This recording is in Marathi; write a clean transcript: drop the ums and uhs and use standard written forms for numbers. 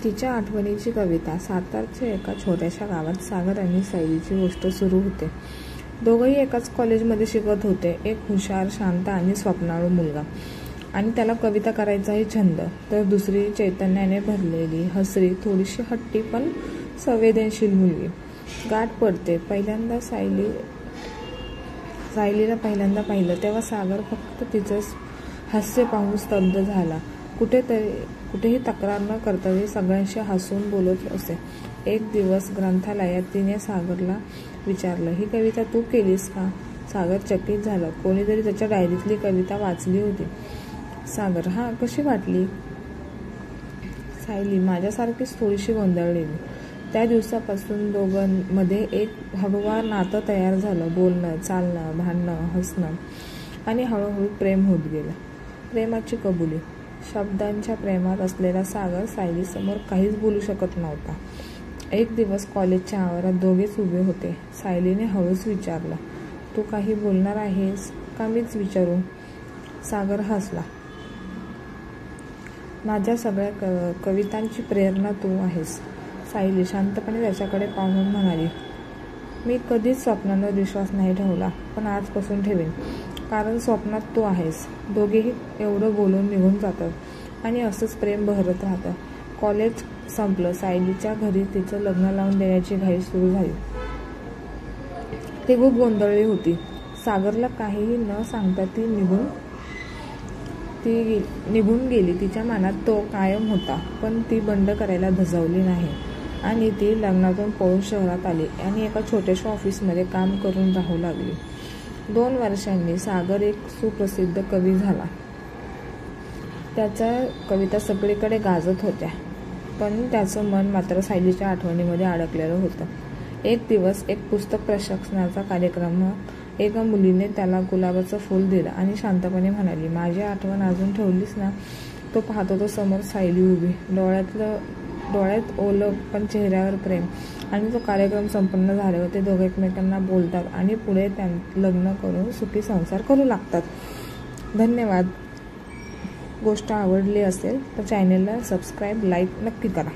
तिच्या आठवणीची कविता. सातारच्या एका छोट्याशा गावात सागर आणि सायलीची गोष्ट सुरू होते. दोघंही एकाच कॉलेजमध्ये शिकत होते. एक हुशार, शांत आणि स्वप्नाळू मुलगा आणि त्याला कविता करायचाही छंद, तर दुसरी चैतन्याने भरलेली, हसरी, थोडीशी हट्टी पण संवेदनशील मुलगी. गाठ पडते. पहिल्यांदा सायलीला पाहिलं तेव्हा सागर फक्त तिचं हास्य पाहून स्तब्ध झाला. कुठेही तक्रार न करता ते सगळ्यांशी हसून बोलत असे. एक दिवस ग्रंथालयात तिने सागरला विचारलं, ही कविता तू केलीस का? सागर चकित झाला. कोणीतरी त्याच्या डायरीतली कविता वाचली होती. सागर, हा, कशी वाटली? सायली, माझ्यासारखीच थोडीशी गोंधळलेली. त्या दिवसापासून दोघांमध्ये एक हळूवार नातं तयार झालं. बोलणं, चालणं, भांडणं, हसणं आणि हळूहळू प्रेम होत गेलं. प्रेमाची कबुली. शब्दांच्या प्रेमात असलेला सागर सायलीसमोर काहीच बोलू शकत नव्हता. एक दिवस कॉलेजच्या आवारात दोघेच उभे होते. सायलीने हळूच विचारलं, तू काही बोलणार आहेस का मीच विचारू? सागर हसला. माझ्या सगळ्या कवितांची प्रेरणा तू आहेस. सायली शांतपणे त्याच्याकडे पाहून म्हणाली, मी कधीच स्वप्नांवर विश्वास नाही ठेवला, पण आजपासून ठेवेन, कारण स्वप्नात तू आहेस. दोघेही एवढं बोलून निघून जातात आणि असंच प्रेम बहरत राहतं. कॉलेज संपलं. सायलीच्या घरी तिचं लग्न लावून देण्याची घाई सुरू झाली. ती खूप गोंधळली होती. सागरला काहीही न सांगता ती निघून गेली. तिच्या मनात तो कायम होता, पण ती बंड करायला धजावली नाही आणि ती लग्नातून पळून शहरात आली आणि एका छोट्याशा ऑफिसमध्ये काम करून राहू लागली. 2 वर्षांनी सागर एक सुप्रसिद्ध कवी झाला. त्याच्या कविता सगळीकडे गाजत होत्या, पण त्याचं मन मात्र सायलीच्या आठवणीमध्ये अडकलेलं होतं. एक दिवस एक पुस्तक प्रकाशनाचा कार्यक्रम. एका मुलीने त्याला गुलाबाचं फूल दिलं आणि शांतपणे म्हणाली, माझी आठवण अजून ठेवलीस ना? तो पाहतो समोर सायली उभी, डोळ्यात ओलं पण चेहऱ्यावर प्रेम. आणि तो कार्यक्रम संपन्न झाल्यावर ते दोघे एकमेकांना बोलतात आणि पुढे लग्न करून सुखी संसार करू लागतात. धन्यवाद. गोष्ट आवडली असेल तर चॅनेलला सबस्क्राईब, लाईक नक्की करा.